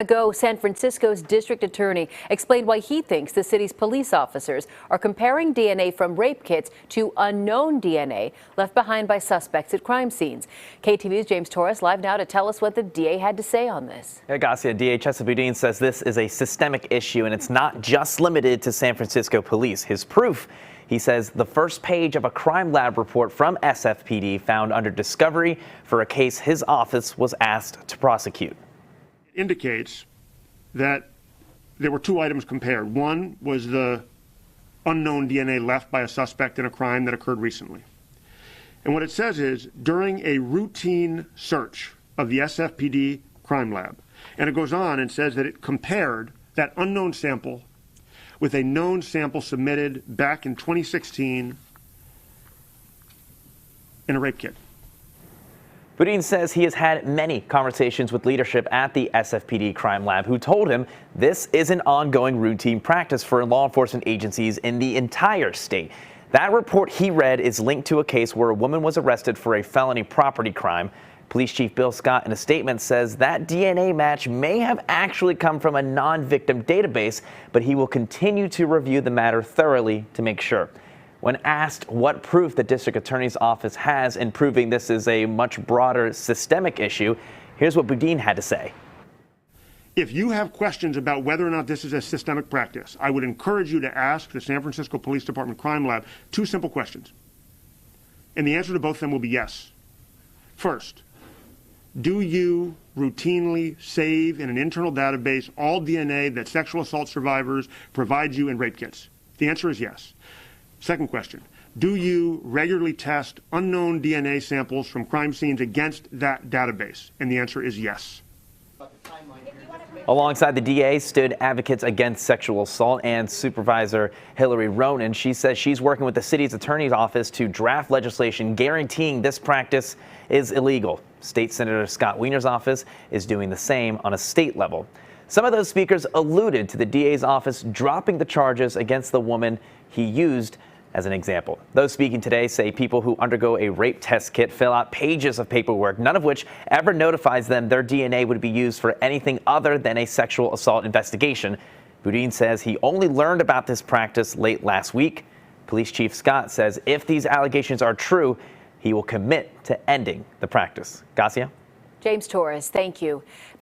Ago, San Francisco's district attorney explained why he thinks the city's police officers are comparing DNA from rape kits to unknown DNA left behind by suspects at crime scenes. KTVU's James Torrez live now to tell us what the DA had to say on this. Garcia, DA Boudin says this is a systemic issue and it's not just limited to San Francisco police. His proof, he says, the first page of a crime lab report from SFPD found under discovery for a case his office was asked to prosecute. Indicates that there were two items compared. One was the unknown DNA left by a suspect in a crime that occurred recently. And what it says is, during a routine search of the SFPD crime lab, and it goes on and says that it compared that unknown sample with a known sample submitted back in 2016 in a rape kit. Boudin says he has had many conversations with leadership at the SFPD crime lab who told him this is an ongoing routine practice for law enforcement agencies in the entire state. That report he read is linked to a case where a woman was arrested for a felony property crime. Police Chief Bill Scott in a statement says that DNA match may have actually come from a non-victim database, but he will continue to review the matter thoroughly to make sure. When asked what proof the district attorney's office has in proving this is a much broader systemic issue, here's what Boudin had to say. If you have questions about whether or not this is a systemic practice, I would encourage you to ask the San Francisco Police Department Crime Lab two simple questions. And the answer to both of them will be yes. First, do you routinely save in an internal database all DNA that sexual assault survivors provide you in rape kits? The answer is yes. Second question, do you regularly test unknown DNA samples from crime scenes against that database? And the answer is yes. Alongside the DA stood advocates against sexual assault and Supervisor Hillary Ronan. She says she's working with the city's attorney's office to draft legislation guaranteeing this practice is illegal. State Senator Scott Wiener's office is doing the same on a state level. Some of those speakers alluded to the DA's office dropping the charges against the woman he used as an example. Those speaking today say people who undergo a rape test kit fill out pages of paperwork, none of which ever notifies them their DNA would be used for anything other than a sexual assault investigation. Boudin says he only learned about this practice late last week. Police Chief Scott says if these allegations are true, he will commit to ending the practice. Garcia? James Torrez, thank you.